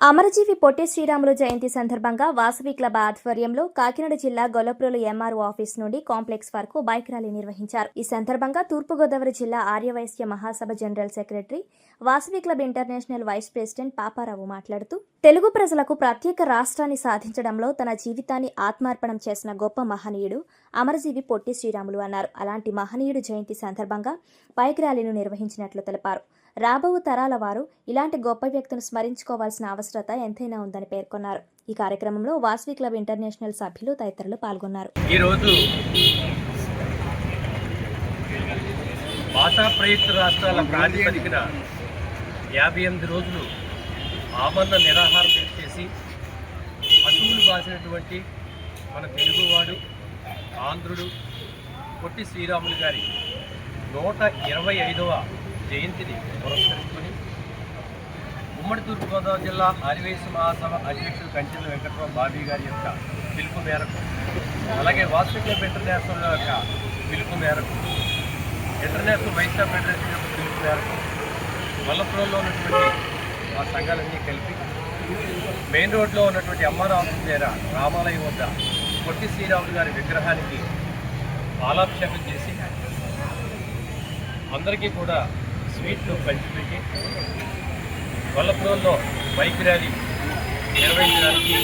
అమరజీవి పొట్టి శ్రీరాములు జయంతి సందర్భంగా వాసవి క్లబ్ ఆధ్వర్యంలో కాకినాడ జిల్లా గొల్లప్రోలు ఎంఆర్ఓ ఆఫీస్ నుండి కాంప్లెక్స్ వరకు బైక్ ర్యాలీ నిర్వహించారు. ఈ సందర్భంగా తూర్పుగోదావరి జిల్లా Arya Vysya Mahasabha general secretary, Vasavi club international vice president Paparao మాట్లాడుతూ, తెలుగు ప్రజలకు ప్రత్యేక రాష్ట్రాన్ని సాధించడంలో తన జీవితాన్ని ఆత్మార్పణం చేసిన గొప్ప మహనీయుడు అమరజీవి పొట్టి శ్రీరాములు అన్నారు. అలాంటి మహనీయుడు జయంతి సందర్భంగా బైక్ ర్యాలీను నిర్వహించినట్లు తెలిపారు. రాబో తరాల వారు ఇలాంటి గొప్ప వ్యక్తులను స్మరించుకోవాల్సిన అవసరత ఎంతైనా ఉందని పేర్కొన్నారు. ఈ కార్యక్రమంలో వాసవి క్లబ్ ఇంటర్నేషనల్ సభ్యులు తదితరులు పాల్గొన్నారు. ఈరోజు భాషా ప్రయుక్త రాష్ట్రాల ప్రాతిపదికన 58 రోజులు ఆమరణ నిరాహారం చేసి అసువులు బాసినటువంటి మన తెలుగువాడు ఆంధ్రుడు పొట్టి శ్రీరాములు గారి 125వ జయంతిని పురస్కరించుకొని ఉమ్మడి తూర్పుగోదావరి జిల్లా ఆర్యవైశ్య మహాసభ అధ్యక్షుడు కంచెల వెంకటరావు బాబీ గారి యొక్క పిలుపు మేరకు, అలాగే వాసవి క్లబ్ ఇంటర్నేషనల్ యొక్క పిలుపు మేరకు, ఇంటర్నేషనల్ వైశ్య ఫెడరేషన్ యొక్క పిలుపు మేరకు గొల్లప్రోలులో ఉన్నటువంటి ఆ సంఘాలన్నీ కలిపి మెయిన్ రోడ్లో ఉన్నటువంటి ఎంఆర్ ఆఫీస్ దగ్గర రామాలయం వద్ద పొట్టి శ్రీరాములు గారి విగ్రహానికి పాలాభిషేకం చేసి అందరికీ కూడా స్వీట్లు పంచిపెట్టి గొల్లప్రోలులో బైక్ ర్యాలీ నిర్వహించడానికి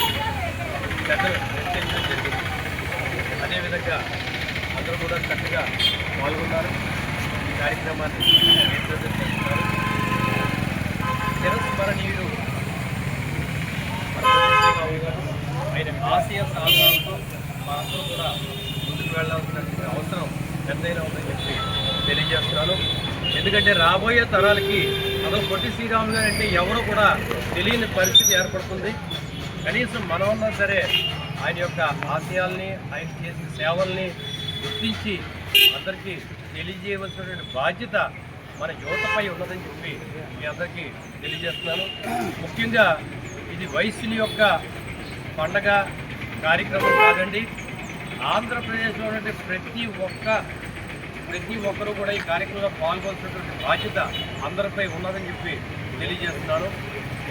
పెద్దలు నిశ్చయించడం జరిగింది. అదేవిధంగా అందరూ కూడా చక్కగా పాల్గొన్నారు. ఈ కార్యక్రమాన్ని నేతృత్వం చేస్తున్నారు. చిరస్మరణీయుడు ఆయన ఆశయ సాధనాలతో మా అందరూ కూడా ముందుకు వెళ్లాల్సినటువంటి అవసరం ఎంతైనా ఉందని చెప్పి తెలియజేస్తున్నాను. ఎందుకంటే రాబోయే తరాలకి అసలు పొట్టి శ్రీరాములు గారు అంటే ఎవరో కూడా తెలియని పరిస్థితి ఏర్పడుతుంది. కనీసం మనమన్నా సరే ఆయన యొక్క ఆశయాల్ని, ఆయన చేసిన సేవల్ని గుర్తించి అందరికీ తెలియజేయవలసినటువంటి బాధ్యత మన యువతపై ఉన్నదని చెప్పి మీ అందరికీ తెలియజేస్తున్నాను. ముఖ్యంగా ఇది వైశ్యుల యొక్క పండగ కార్యక్రమం కాదండి. ఆంధ్రప్రదేశ్లో ఉన్నటువంటి ప్రతి ఒక్కరూ కూడా ఈ కార్యక్రమంలో పాల్గొనాల్సినటువంటి బాధ్యత అందరిపై ఉన్నదని చెప్పి తెలియజేస్తున్నాను.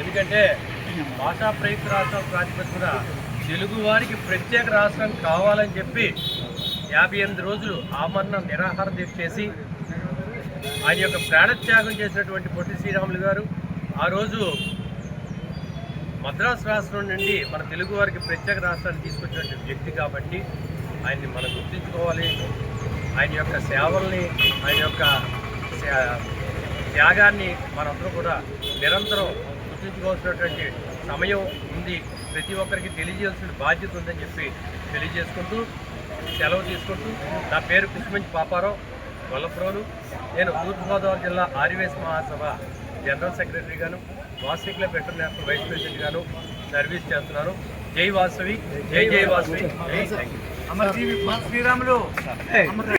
ఎందుకంటే భాషా ప్రయుక్త రాష్ట్రం ప్రాతిపదికన తెలుగు వారికి ప్రత్యేక రాష్ట్రం కావాలని చెప్పి 58 రోజులు ఆమరణ నిరాహార దీక్ష చేసి ఆయన యొక్క ప్రాణత్యాగం చేసినటువంటి పొట్టి శ్రీరాములు గారు ఆ రోజు మద్రాసు రాష్ట్రం నుండి మన తెలుగు వారికి ప్రత్యేక రాష్ట్రాన్ని తీసుకొచ్చినటువంటి వ్యక్తి కాబట్టి ఆయన్ని మనం గుర్తించుకోవాలి. ఆయన యొక్క సేవల్ని, ఆయన యొక్క త్యాగాన్ని మనందరూ కూడా నిరంతరం గుర్తించుకోవాల్సినటువంటి సమయం ఉంది. ప్రతి ఒక్కరికి తెలియజేయాల్సిన బాధ్యత ఉందని చెప్పి తెలియజేసుకుంటూ సెలవు తీసుకుంటూ, నా పేరు కృష్ణమంచి పాపారావు, గొల్లప్రోలు. నేను తూర్పుగోదావరి జిల్లా ఆర్యవైశ్య మహాసభ జనరల్ సెక్రటరీ గాను, Vasavi club international vice president గాను సర్వీస్ చేస్తున్నాను. జై వాసవి, జై జై వాసవి, జై శ్రీరాములు.